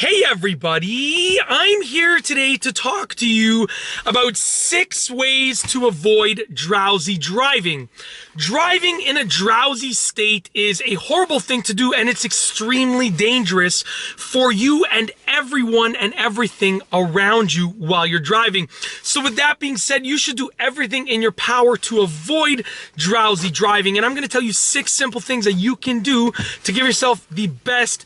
Hey everybody, I'm here today to talk to you about 6 ways to avoid drowsy driving. Driving in a drowsy state is a horrible thing to do, and it's extremely dangerous for you and everyone and everything around you while you're driving. So with that being said, you should do everything in your power to avoid drowsy driving. And I'm going to tell you 6 simple things that you can do to give yourself the best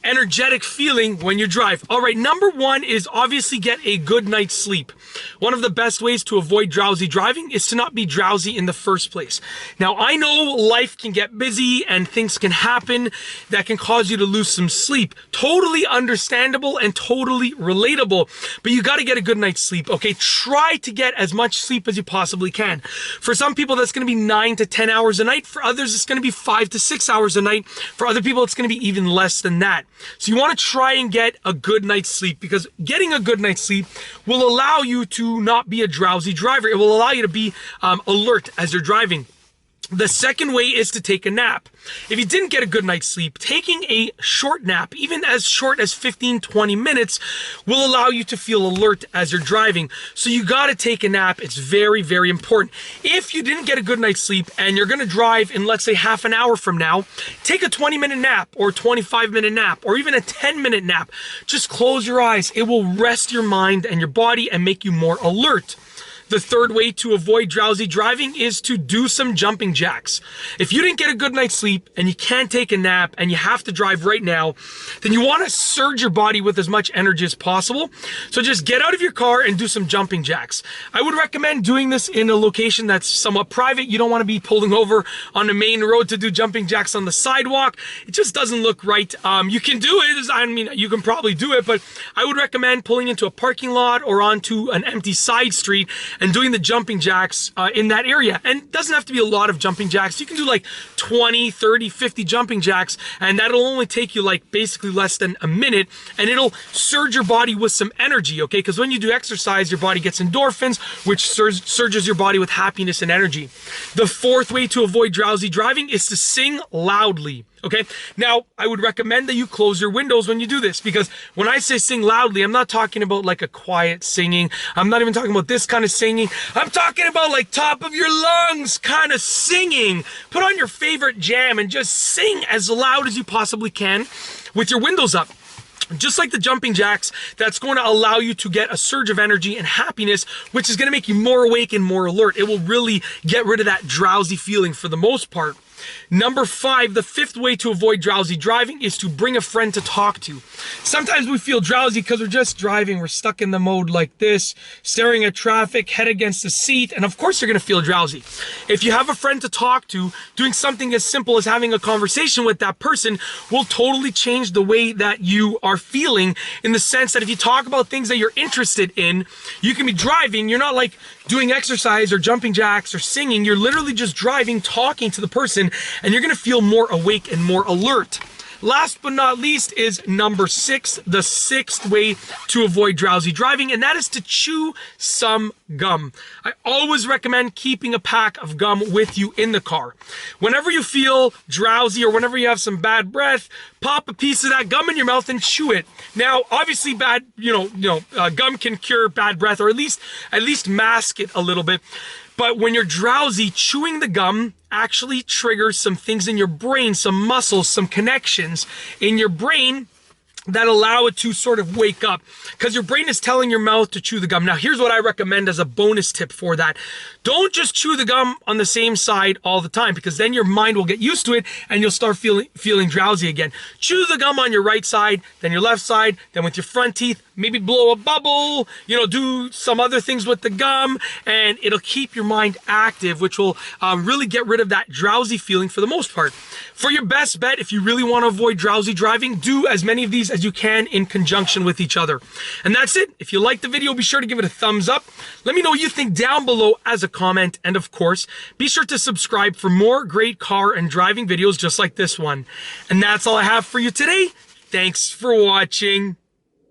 energetic feeling when you drive. All right, number 1 is obviously get a good night's sleep. One of the best ways to avoid drowsy driving is to not be drowsy in the first place. Now, I know life can get busy and things can happen that can cause you to lose some sleep. Totally understandable and totally relatable, but you got to get a good night's sleep, okay? Try to get as much sleep as you possibly can. For some people, that's going to be 9 to 10 hours a night. For others, it's going to be 5 to 6 hours a night. For other people, it's going to be even less than that. So you want to try and get a good night's sleep, because getting a good night's sleep will allow you to not be a drowsy driver. It will allow you to be alert as you're driving. The second way is to take a nap. If you didn't get a good night's sleep, taking a short nap, even as short as 15-20 minutes, will allow you to feel alert as you're driving. So you got to take a nap. It's very, very important. If you didn't get a good night's sleep and you're going to drive in, let's say, half an hour from now, take a 20-minute nap or 25-minute nap or even a 10-minute nap. Just close your eyes. It will rest your mind and your body and make you more alert. The third way to avoid drowsy driving is to do some jumping jacks. If you didn't get a good night's sleep and you can't take a nap and you have to drive right now, then you want to surge your body with as much energy as possible. So just get out of your car and do some jumping jacks. I would recommend doing this in a location that's somewhat private. You don't want to be pulling over on the main road to do jumping jacks on the sidewalk. It just doesn't look right. You can do it. I mean, you can probably do it, but I would recommend pulling into a parking lot or onto an empty side street and doing the jumping jacks in that area. And it doesn't have to be a lot of jumping jacks. You can do like 20, 30, 50 jumping jacks, and that'll only take you like basically less than a minute, and it'll surge your body with some energy, okay? Because when you do exercise, your body gets endorphins, which surges your body with happiness and energy. The fourth way to avoid drowsy driving is to sing loudly. Okay, now I would recommend that you close your windows when you do this, because when I say sing loudly, I'm not talking about like a quiet singing. I'm not even talking about this kind of singing. I'm talking about like top of your lungs kind of singing. Put on your favorite jam and just sing as loud as you possibly can with your windows up. Just like the jumping jacks, that's going to allow you to get a surge of energy and happiness, which is going to make you more awake and more alert. It will really get rid of that drowsy feeling for the most part. Number 5, the 5th way to avoid drowsy driving is to bring a friend to talk to. Sometimes we feel drowsy because we're just driving. We're stuck in the mode like this, staring at traffic, head against the seat, and of course you're going to feel drowsy. If you have a friend to talk to, doing something as simple as having a conversation with that person will totally change the way that you are feeling, in the sense that if you talk about things that you're interested in, you can be driving. You're not like doing exercise or jumping jacks or singing. You're literally just driving, talking to the person, and you're going to feel more awake and more alert. Last but not least is number 6, the 6th way to avoid drowsy driving, and that is to chew some gum. I always recommend keeping a pack of gum with you in the car. Whenever you feel drowsy or whenever you have some bad breath, pop a piece of that gum in your mouth and chew it. Now, obviously, gum can cure bad breath, or at least mask it a little bit. But when you're drowsy, chewing the gum actually triggers some things in your brain, some muscles, some connections in your brain that allow it to sort of wake up, because your brain is telling your mouth to chew the gum. Now, here's what I recommend as a bonus tip for that. Don't just chew the gum on the same side all the time, because then your mind will get used to it and you'll start feeling drowsy again. Chew the gum on your right side, then your left side, then with your front teeth, maybe blow a bubble, do some other things with the gum, and it'll keep your mind active, which will really get rid of that drowsy feeling for the most part. For your best bet, if you really want to avoid drowsy driving, do as many of these as you can in conjunction with each other. And that's it. If you liked the video, be sure to give it a thumbs up. Let me know what you think down below as a comment. And of course, be sure to subscribe for more great car and driving videos just like this one. And that's all I have for you today. Thanks for watching.